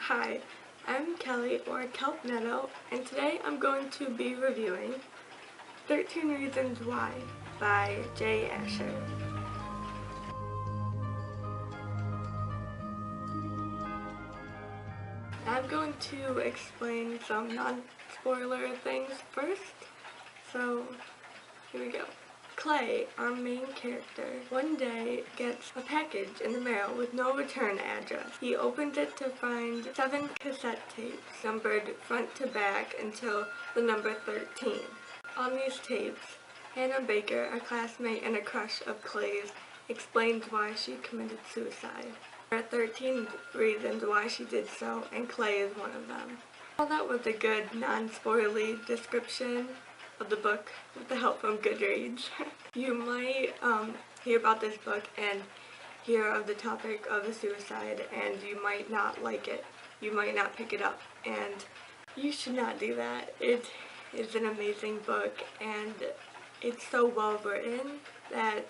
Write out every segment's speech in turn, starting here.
Hi, I'm Kelly, or Kelp Netto, and today I'm going to be reviewing 13 Reasons Why by Jay Asher. I'm going to explain some non-spoiler things first, so here we go. Clay, our main character, one day gets a package in the mail with no return address. He opens it to find 7 cassette tapes, numbered front to back until the number 13. On these tapes, Hannah Baker, a classmate and a crush of Clay's, explains why she committed suicide. There are 13 reasons why she did so, and Clay is one of them. Well, that was a good non-spoilery description of the book with the help from Goodreads. You might hear about this book and hear of the topic of a suicide, and you might not like it. You might not pick it up, and you should not do that. It is an amazing book, and it's so well written that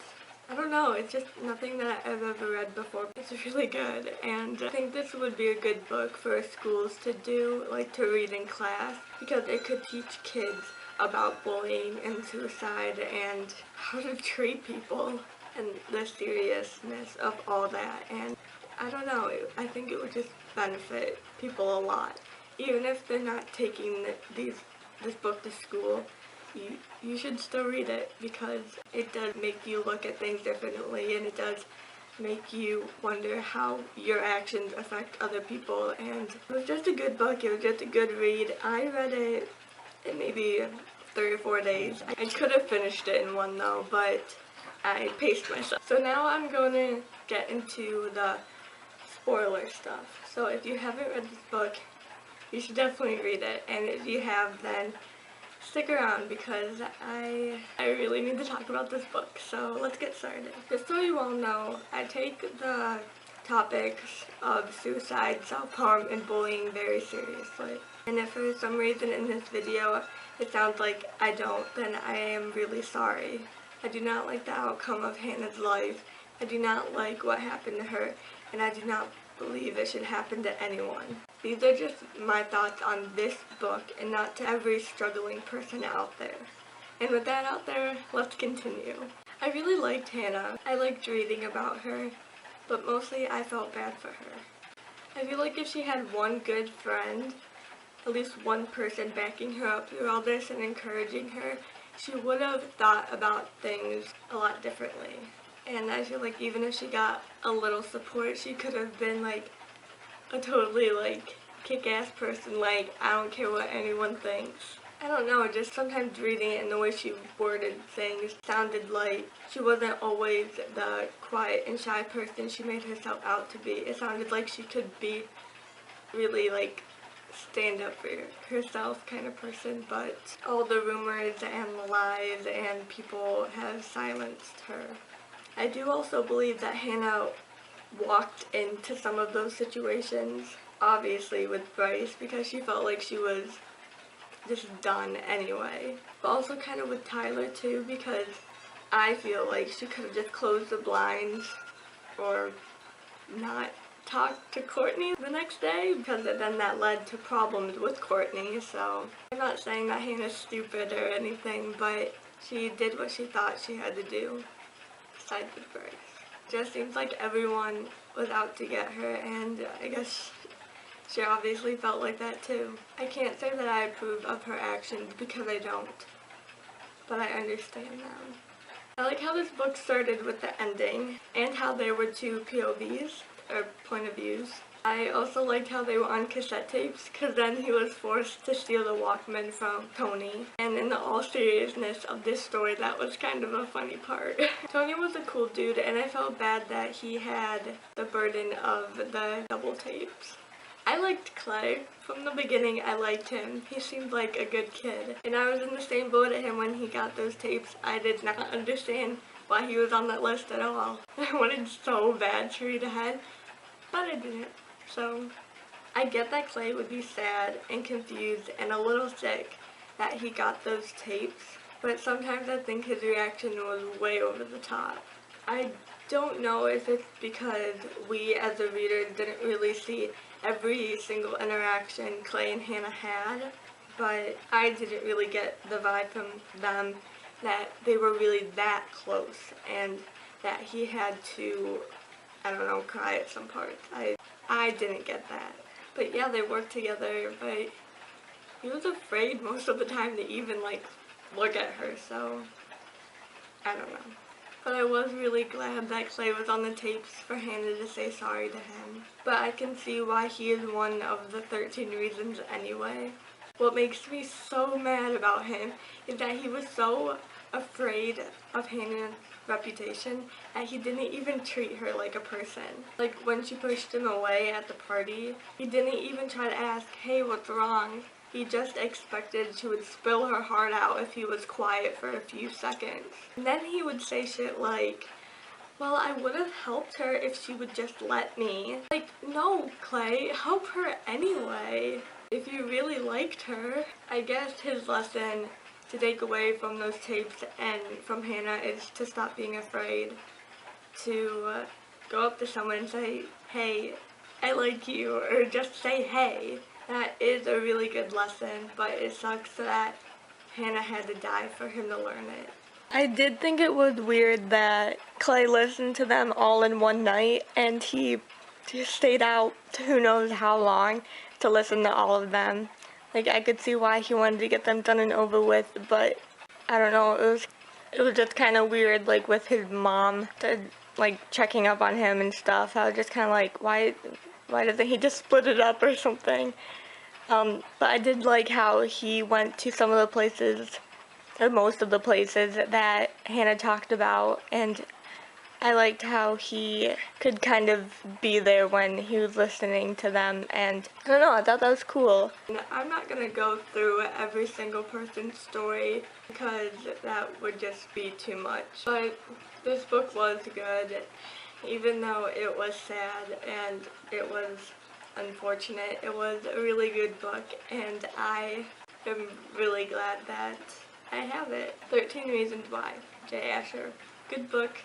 I don't know, it's just nothing that I've ever read before. It's really good, and I think this would be a good book for schools to do, like to read in class, because it could teach kids about bullying and suicide and how to treat people and the seriousness of all that. And I don't know, I think it would just benefit people a lot. Even if they're not taking this book to school, you should still read it, because it does make you look at things differently, and it does make you wonder how your actions affect other people. And it was just a good book. It was just a good read. I read it in maybe 3 or 4 days. I could have finished it in one though, but I paced myself. So now I'm going to get into the spoiler stuff. So if you haven't read this book, you should definitely read it, and if you have, then stick around, because I really need to talk about this book. So let's get started. Just so you all know, I take the topics of suicide, self-harm, and bullying very seriously. And if for some reason in this video it sounds like I don't, then I am really sorry. I do not like the outcome of Hannah's life. I do not like what happened to her, and I do not believe it should happen to anyone. These are just my thoughts on this book, and not to every struggling person out there. And with that out there, let's continue. I really liked Hannah. I liked reading about her, but mostly I felt bad for her. I feel like if she had one good friend, at least one person backing her up through all this and encouraging her, she would have thought about things a lot differently. And I feel like even if she got a little support, she could have been like a totally like kick-ass person, like I don't care what anyone thinks. I don't know, just sometimes reading it and the way she worded things sounded like she wasn't always the quiet and shy person she made herself out to be. It sounded like she could be really like stand up for herself kind of person, but all the rumors and the lies and people have silenced her. I do also believe that Hannah walked into some of those situations, obviously with Bryce, because she felt like she was just done anyway. But also kind of with Tyler too, because I feel like she could have just closed the blinds or not talked to Courtney the next day, because then that led to problems with Courtney. So I'm not saying that Hannah's stupid or anything, but she did what she thought she had to do, besides with Bryce. Just seems like everyone was out to get her, and I guess she obviously felt like that too. I can't say that I approve of her actions, because I don't, but I understand them. I like how this book started with the ending, and how there were 2 POVs, or point of views. I also liked how they were on cassette tapes, because then he was forced to steal the Walkman from Tony. And in the all seriousness of this story, that was kind of a funny part. Tony was a cool dude, and I felt bad that he had the burden of the double tapes. I liked Clay. From the beginning, I liked him. He seemed like a good kid. And I was in the same boat as him when he got those tapes. I did not understand why he was on that list at all. I wanted so bad to read ahead, but I didn't. So I get that Clay would be sad and confused and a little sick that he got those tapes, but sometimes I think his reaction was way over the top. I don't know if it's because we as the readers didn't really see every single interaction Clay and Hannah had, but I didn't really get the vibe from them that they were really that close and that he had to, I don't know, cry at some parts. I didn't get that. But yeah, they worked together, but he was afraid most of the time to even, like, look at her, so I don't know. But I was really glad that Clay was on the tapes for Hannah to say sorry to him. But I can see why he is one of the 13 reasons anyway. What makes me so mad about him is that he was so afraid of Hannah's reputation that he didn't even treat her like a person. Like when she pushed him away at the party, he didn't even try to ask, hey, what's wrong? He just expected she would spill her heart out if he was quiet for a few seconds. And then he would say shit like, well, I would have helped her if she would just let me. Like, no, Clay, help her anyway. If you really liked her. I guess his lesson to take away from those tapes and from Hannah is to stop being afraid. To go up to someone and say, hey, I like you, or just say hey. That is a really good lesson, but it sucks that Hannah had to die for him to learn it. I did think it was weird that Clay listened to them all in one night, and he just stayed out who knows how long to listen to all of them. Like, I could see why he wanted to get them done and over with, but I don't know, it was just kind of weird, like, with his mom, like, checking up on him and stuff. I was just kind of like, why doesn't he just split it up or something? But I did like how he went to some of the places, or most of the places that Hannah talked about, and I liked how he could kind of be there when he was listening to them, and I don't know, I thought that was cool. I'm not gonna go through every single person's story because that would just be too much, but this book was good, even though it was sad and it was unfortunate. It was a really good book, and I am really glad that I have it. 13 Reasons Why, Jay Asher. Good book.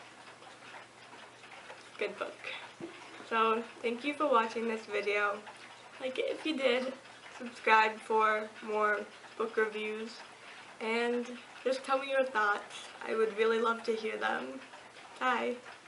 Good book. So, thank you for watching this video. Like it if you did, subscribe for more book reviews, and just tell me your thoughts. I would really love to hear them. Bye.